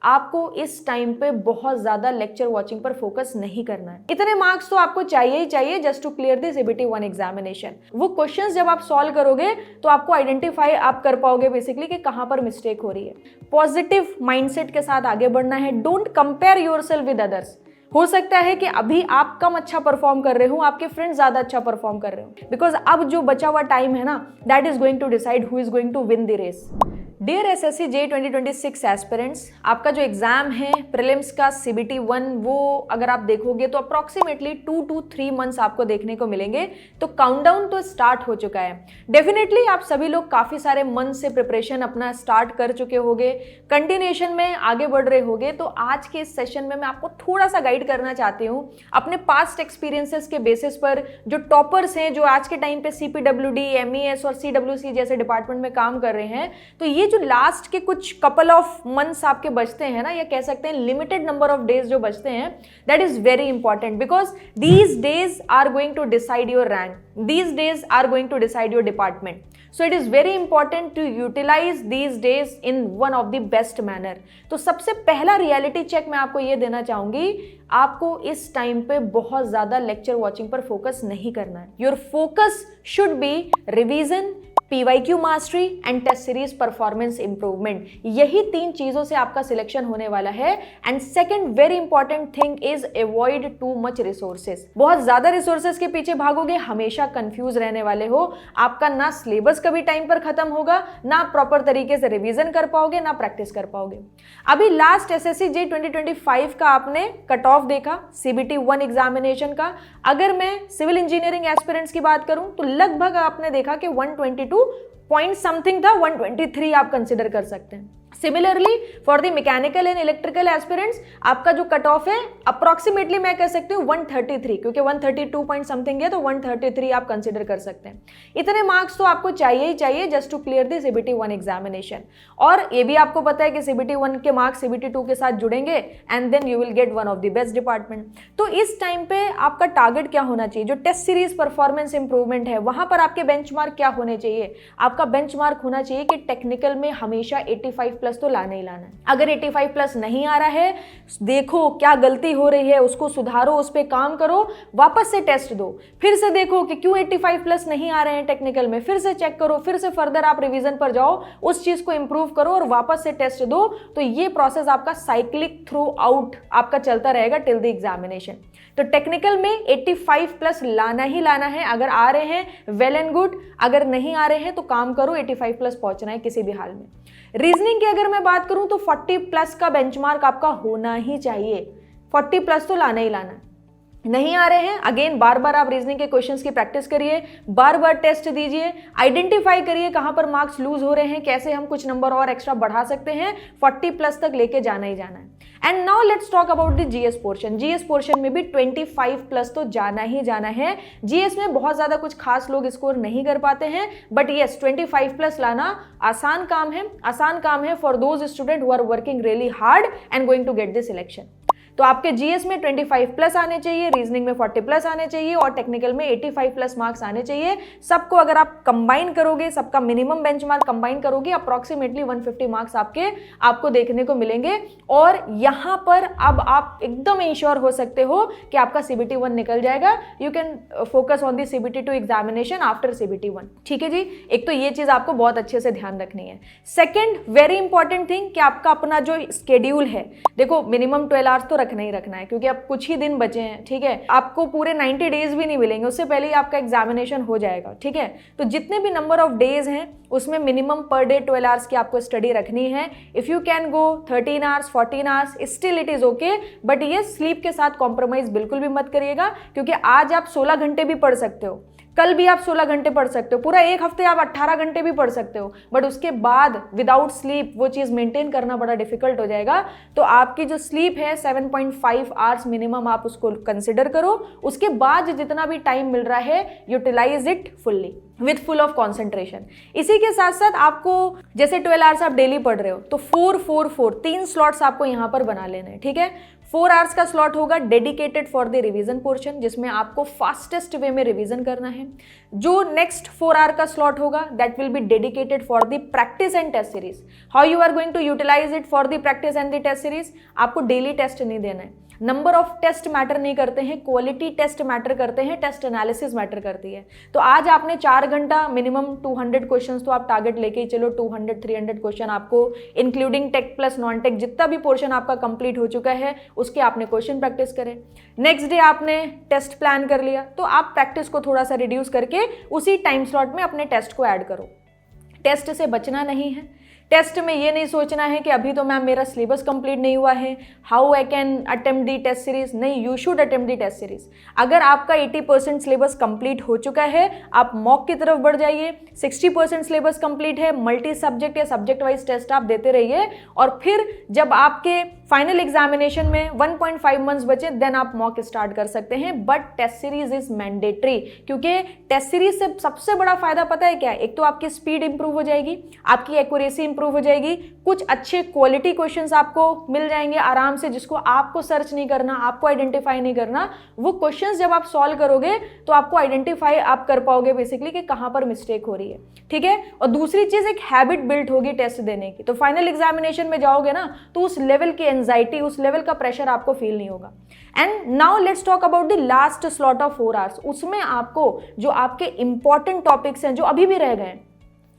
आपको इस टाइम पे बहुत ज्यादा लेक्चर वॉचिंग पर फोकस नहीं करना है। इतने मार्क्स तो आपको चाहिए ही चाहिए just to clear the CBT 1 examination. वो क्वेश्चंस जब आप सॉल्व करोगे तो आपको आइडेंटिफाई आप कर पाओगे बेसिकली कि कहां पर मिस्टेक हो रही है। पॉजिटिव माइंडसेट के साथ आगे बढ़ना है। Don't compare yourself with others. हो सकता है कि अभी आप कम अच्छा परफॉर्म कर रहे हो, आपके फ्रेंड्स ज्यादा अच्छा परफॉर्म कर रहे हो, बिकॉज अब जो बचा हुआ टाइम है ना, that is going to decide who is going to win the race. Dear SSC JEE 2026 aspirants, आपका जो एग्जाम है प्रीलिम्स का CBT 1, वो अगर आप देखोगे तो अप्रॉक्सीमेटली 2 to 3 मंथ्स आपको देखने को मिलेंगे। तो काउंटडाउन तो स्टार्ट हो चुका है। डेफिनेटली आप सभी लोग काफी सारे मंथ से प्रिपरेशन अपना स्टार्ट कर चुके होगे, कंटिन्यूएशन में आगे बढ़ रहे होगे। तो आज के इस सेशन में मैं आपको थोड़ा सा गाइड करना चाहती हूँ अपने पास्ट एक्सपीरियंसेस के बेसिस पर। जो टॉपर्स हैं, जो आज के टाइम पे CPWD, MES और CWC जैसे डिपार्टमेंट में काम कर रहे हैं, तो ये जो लास्ट के कुछ कपल ऑफ मंथ्स आपके बचते हैं ना, या कह सकते हैं लिमिटेड नंबर ऑफ डेज जो बचते हैं, that is very important because these days are going to decide your rank, these days are going to decide your department. So it is very important to utilize these days in one of the best manner. तो सबसे पहला reality check मैं आपको ये देना चाहूंगी, आपको इस टाइम पे बहुत ज्यादा लेक्चर वॉचिंग पर फोकस नहीं करना है। Your focus should be revision, PYQ mastery and test series performance improvement. यही 3 चीजों से आपका सिलेक्शन होने वाला है। And second very important thing is avoid too much resources. बहुत ज्यादा रिसोर्सेज के पीछे भागोगे, हमेशा कंफ्यूज रहने वाले हो। आपका ना सिलेबस कभी टाइम पर खत्म होगा, ना प्रॉपर तरीके से रिवीजन कर पाओगे, ना प्रैक्टिस कर पाओगे। अभी लास्ट SSC JEE 2025 का आपने कट ऑफ देखा CBT 1 एग्जामिनेशन का। अगर मैं सिविल इंजीनियरिंग एस्पिरेंट्स की बात करूं तो लगभग आपने देखा कि 122 पॉइंट समथिंग था, 123 आप कंसिडर कर सकते हैं। Similarly for the mechanical and electrical aspirants आपका जो कट ऑफ है अप्रोक्सीमेटली मैं कह सकती हूँ 133, क्योंकि 132 पॉइंट समथिंग है तो 133 आप कंसिडर कर सकते हैं। इतने मार्क्स तो आपको चाहिए ही चाहिए just to clear the CBT 1 examination. और ये भी आपको पता है कि CBT 1 के मार्क्स CBT 2 के साथ जुड़ेंगे and then you will get one of the best department. तो इस टाइम पे आपका टारगेट क्या होना चाहिए? जो टेस्ट सीरीज परफॉर्मेंस इंप्रूवमेंट है, वहां पर आपके बेंचमार्क क्या होने चाहिए? आपका बेंचमार्क होना चाहिए कि टेक्निकल में हमेशा 85 प्लस तो लाना ही लाना है। अगर 85 प्लस नहीं आ रहा है, देखो क्या गलती हो रही है, उसको सुधारो, उस पर काम करो, वापस से टेस्ट दो, फिर से देखो कि क्यों 85 प्लस नहीं आ रहे हैं टेक्निकल में, फिर से चेक करो, फिर से फर्दर आप रिवीजन पर जाओ, उस चीज को इंप्रूव करो और वापस से टेस्ट दो। तो ये प्रोसेस आपका साइक्लिक थ्रू आउट आपका चलता रहेगा टिल द एग्जामिनेशन। तो टेक्निकल में 85 प्लस लाना ही लाना है। अगर आ रहे हैं वेल एंड गुड, अगर नहीं आ रहे हैं तो काम करो, 85 प्लस पहुंचना है किसी भी हाल में। रीजनिंग की अगर मैं बात करूं तो 40 प्लस का बेंचमार्क आपका होना ही चाहिए। 40 प्लस तो लाना ही लाना है। नहीं आ रहे हैं, अगेन बार बार आप रीजनिंग के क्वेश्चंस की प्रैक्टिस करिए, बार बार टेस्ट दीजिए, आइडेंटिफाई करिए कहां पर मार्क्स लूज हो रहे हैं, कैसे हम कुछ नंबर और एक्स्ट्रा बढ़ा सकते हैं। 40 प्लस तक लेके जाना ही जाना है। And now let's talk about the GS portion. GS portion में भी 25 प्लस तो जाना ही जाना है। GS में बहुत ज्यादा कुछ खास लोग स्कोर नहीं कर पाते हैं, बट यस 25 प्लस लाना आसान काम है। आसान काम है for those student who are working really hard and going to get the selection. तो आपके GS में 25 प्लस आने चाहिए, रीजनिंग में 40 प्लस आने चाहिए और टेक्निकल में 85 प्लस मार्क्स आने चाहिए। सबको अगर आप कंबाइन करोगे, सबका मिनिमम बेंचमार्क कंबाइन करोगे, अप्रॉक्सीमेटली 150 मार्क्स आपको देखने को मिलेंगे। और यहां पर अब आप एकदम इंश्योर हो सकते हो कि आपका CBT 1 निकल जाएगा। You can focus on the CBT 2 examination after CBT 1। ठीक है जी, एक तो ये चीज आपको बहुत अच्छे से ध्यान रखनी है। सेकेंड वेरी इंपॉर्टेंट थिंग कि आपका अपना जो स्केड्यूल है, देखो मिनिमम 12 आवर्स तो रखना ही रखना है, क्योंकि अब कुछ ही दिन बचे हैं। ठीक है, आपको पूरे 90 डेज भी नहीं मिलेंगे, उससे पहले ही आपका एग्जामिनेशन हो जाएगा। ठीक है, तो जितने भी नंबर ऑफ डेज हैं उसमें मिनिमम पर डे 12 आवर्स की आपको स्टडी रखनी है। If you can go 13 hours 14 hours still it is okay, but ये स्लीप के साथ कॉम्प्रोमाइज बिल्कुल भी मत करिएगा, क्योंकि आज आप 16 घंटे भी पढ़ सकते हो, कल भी आप 16 घंटे पढ़ सकते हो, पूरा एक हफ्ते आप 18 घंटे भी पढ़ सकते हो, बट उसके बाद विदाउट स्लीप वो चीज़ मेंटेन करना बड़ा डिफिकल्ट हो जाएगा। तो आपकी जो स्लीप है 7.5 आवर्स मिनिमम आप उसको कंसिडर करो। उसके बाद जितना भी टाइम मिल रहा है utilise it fully with full of concentration. इसी के साथ साथ आपको जैसे 12 आवर्स आप डेली पढ़ रहे हो तो 4-4-4 3 स्लॉट्स आपको यहाँ पर बना लेने हैं। ठीक है, 4 आवर्स का स्लॉट होगा dedicated for the revision portion, जिसमें आपको फास्टेस्ट वे में रिवीजन करना है। जो नेक्स्ट 4 आवर का स्लॉट होगा that will be dedicated for the practice and test series. How you are going to utilise it for the practice and the test series? आपको daily test नहीं देना है, नंबर ऑफ टेस्ट मैटर नहीं करते हैं, quality test matter करते हैं, test analysis matter करती है। तो आज आपने 4 घंटा मिनिमम 200 क्वेश्चंस तो आप टारगेट लेके ही चलो, 200-300 क्वेश्चन आपको including tech plus non tech जितना भी पोर्शन आपका कंप्लीट हो चुका है उसके आपने क्वेश्चन प्रैक्टिस करें। नेक्स्ट डे आपने टेस्ट प्लान कर लिया तो आप प्रैक्टिस को थोड़ा सा रिड्यूस करके उसी टाइम स्लॉट में अपने टेस्ट को ऐड करो। टेस्ट से बचना नहीं है, टेस्ट में ये नहीं सोचना है कि अभी तो मैम मेरा सिलेबस कंप्लीट नहीं हुआ है, how I can attempt the test series. नहीं, you should attempt the test series. अगर आपका 80% सिलेबस कंप्लीट हो चुका है आप मॉक की तरफ बढ़ जाइए, 60% सिलेबस कंप्लीट है मल्टी सब्जेक्ट या सब्जेक्ट वाइज टेस्ट आप देते रहिए, और फिर जब आपके फाइनल एग्जामिनेशन में 1.5 मंथ्स बचे देन आप मॉक स्टार्ट कर सकते हैं। But test series is mandatory, क्योंकि टेस्ट सीरीज से सबसे बड़ा फायदा पता है क्या है? एक तो आपकी स्पीड इंप्रूव हो जाएगी, आपकी एक्यूरेसी इंप्रूव हो जाएगी, कुछ अच्छे क्वालिटी क्वेश्चंस आपको मिल जाएंगे आराम से, जिसको आपको सर्च नहीं करना, आपको आइडेंटिफाई नहीं करना। वो क्वेश्चंस जब आप सॉल्व करोगे तो आपको आइडेंटिफाई आप कर पाओगे बेसिकली कि कहां पर मिस्टेक हो रही है, ठीक है। और दूसरी चीज एक हैबिट बिल्ड होगी टेस्ट देने की, तो फाइनल एग्जामिनेशन में जाओगे ना तो उस लेवल की एंजाइटी, उस लेवल का प्रेशर आपको फील नहीं होगा। And now let's talk about the last slot of 4 hours. उसमें आपको जो आपके इंपॉर्टेंट टॉपिक्स हैं जो अभी भी रह गए हैं,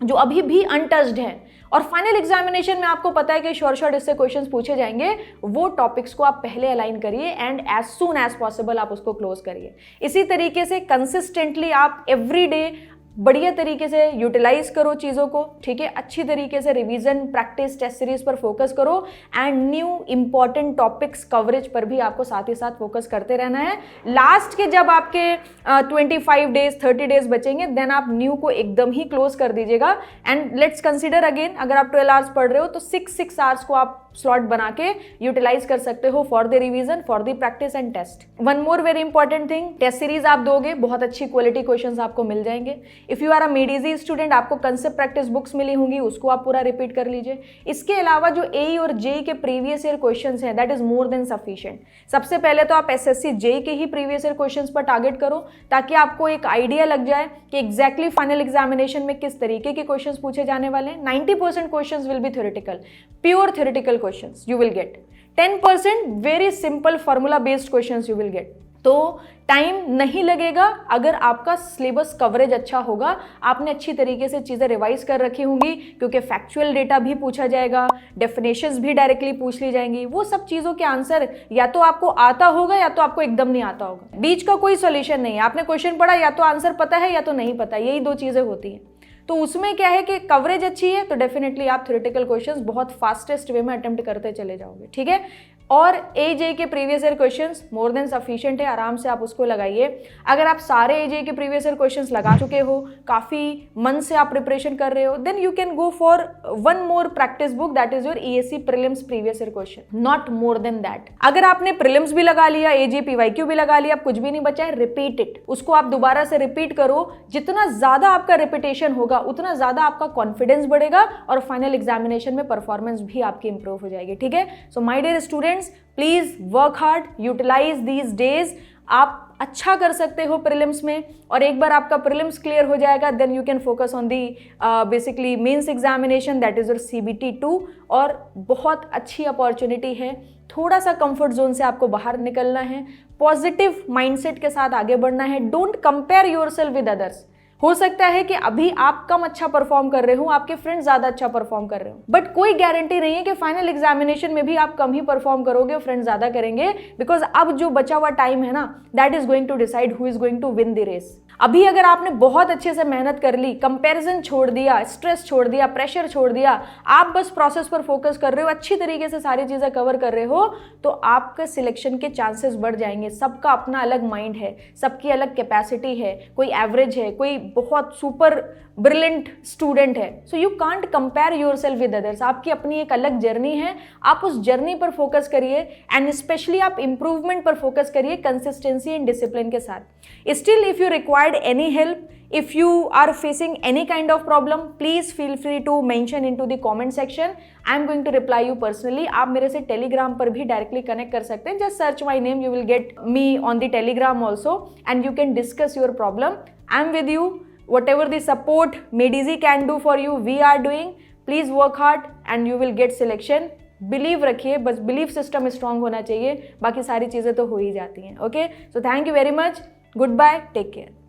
जो अभी भी अनटच्ड हैं, और फाइनल एग्जामिनेशन में आपको पता है कि शॉर्ट इससे क्वेश्चंस पूछे जाएंगे, वो टॉपिक्स को आप पहले अलाइन करिए and as soon as possible आप उसको क्लोज करिए। इसी तरीके से कंसिस्टेंटली आप एवरी डे बढ़िया तरीके से यूटिलाइज करो चीज़ों को, ठीक है। अच्छी तरीके से रिवीजन, प्रैक्टिस, टेस्ट सीरीज पर फोकस करो and new important topics coverage पर भी आपको साथ ही साथ फोकस करते रहना है। लास्ट के जब आपके 25 डेज 30 डेज बचेंगे देन आप न्यू को एकदम ही क्लोज कर दीजिएगा। एंड लेट्स कंसिडर अगेन, अगर आप 12 आवर्स पढ़ रहे हो तो 6 आवर्स को आप स्लॉट बना के यूटिलाइज कर सकते हो for the revision, for the practice and test. One more very important thing, test series आप दोगे, बहुत अच्छी क्वालिटी क्वेश्चंस आपको मिल जाएंगे। If you are a mid easy student, आपको कंसेप्ट प्रैक्टिस बुक्स मिली होंगी, उसको आप पूरा रिपीट कर लीजिए। इसके अलावा जो एई और जेई के प्रीवियस ईयर क्वेश्चंस हैं that is more than sufficient. सबसे पहले तो आप एसएससी जेई के ही प्रीवियस ईयर क्वेश्चंस पर टारगेट करो, ताकि आपको एक आइडिया लग जाए कि एग्जैक्टली फाइनल एग्जामिनेशन में किस तरीके के क्वेश्चंस पूछे जाने वाले हैं। 90% questions will be theoretical, pure theoretical questions you will get, 10% very simple formula based questions you will get। तो टाइम नहीं लगेगा अगर आपका सिलेबस कवरेज अच्छा होगा, आपने अच्छी तरीके से चीज़ें रिवाइज कर रखी होंगी, क्योंकि फैक्चुअल डेटा भी पूछा जाएगा, डेफिनेशंस भी डायरेक्टली पूछ ली जाएंगी। वो सब चीज़ों के आंसर या तो आपको आता होगा या तो आपको एकदम नहीं आता होगा, बीच का कोई सॉल्यूशन नहीं है। आपने क्वेश्चन पढ़ा, या तो आंसर पता है या तो नहीं पता, यही 2 चीज़ें होती हैं। तो उसमें क्या है कि कवरेज अच्छी है तो डेफिनेटली आप थ्योरेटिकल क्वेश्चंस बहुत फास्टेस्ट वे में अटेम्प्ट करते चले जाओगे, ठीक है। और एजे के previous year questions more than sufficient है, आराम से आप उसको लगाइए। अगर आप सारे एजे के प्रीवियस ईयर क्वेश्चंस लगा चुके हो, काफ़ी मन से आप प्रिपरेशन कर रहे हो, then you can go for one more practice book that is your ESC prelims previous year question, not more than that. अगर आपने प्रीलिम्स भी लगा लिया, एजे पीवाईक्यू भी लगा लिया, कुछ भी नहीं बचा है, रिपीट इट, उसको आप दोबारा से रिपीट करो। जितना ज़्यादा आपका रिपीटेशन होगा उतना ज़्यादा आपका कॉन्फिडेंस बढ़ेगा और फाइनल एग्जामिनेशन में परफॉर्मेंस भी आपकी इंप्रूव हो जाएगी, ठीक है। So my dear students, please work hard, utilise these days. आप अच्छा कर सकते हो प्रीलिम्स में, और एक बार आपका प्रीलिम्स क्लियर हो जाएगा then you can focus on the basically mains examination that is your CBT 2। और बहुत अच्छी अपॉर्चुनिटी है, थोड़ा सा कंफर्ट जोन से आपको बाहर निकलना है, पॉजिटिव माइंडसेट के साथ आगे बढ़ना है। Don't compare yourself with others. हो सकता है कि अभी आप कम अच्छा परफॉर्म कर रहे हो, आपके फ्रेंड्स ज्यादा अच्छा परफॉर्म कर रहे हो, बट कोई गारंटी नहीं है कि फाइनल एग्जामिनेशन में भी आप कम ही परफॉर्म करोगे और फ्रेंड्स ज्यादा करेंगे, बिकॉज अब जो बचा हुआ टाइम है ना that is going to decide who is going to win the race. अभी अगर आपने बहुत अच्छे से मेहनत कर ली, कंपैरिजन छोड़ दिया, स्ट्रेस छोड़ दिया, प्रेशर छोड़ दिया, आप बस प्रोसेस पर फोकस कर रहे हो, अच्छी तरीके से सारी चीजें कवर कर रहे हो, तो आपके सिलेक्शन के चांसेस बढ़ जाएंगे। सबका अपना अलग माइंड है, सबकी अलग कैपेसिटी है, कोई एवरेज है, कोई बहुत सुपर ब्रिलियंट स्टूडेंट है। So you can't compare yourself with others. आपकी अपनी एक अलग जर्नी है, आप उस जर्नी पर फोकस करिए एंड स्पेशली आप इंप्रूवमेंट पर फोकस करिए कंसिस्टेंसी एंड डिसिप्लिन के साथ। Still if you require required any help, if you are facing any kind of problem, please feel free to mention into the comment section. I am going to reply you personally. आप मेरे से Telegram पर भी directly connect कर सकते हैं. Just search my name, you will get me on the telegram also, and you can discuss your problem. I am with you. Whatever the support Medizy can do for you, we are doing. Please work hard and you will get selection. Believe रखिए, बस believe system strong होना चाहिए, बाकी सारी चीज़ें तो हो ही जाती हैं. Okay, so thank you very much. Good bye, take care.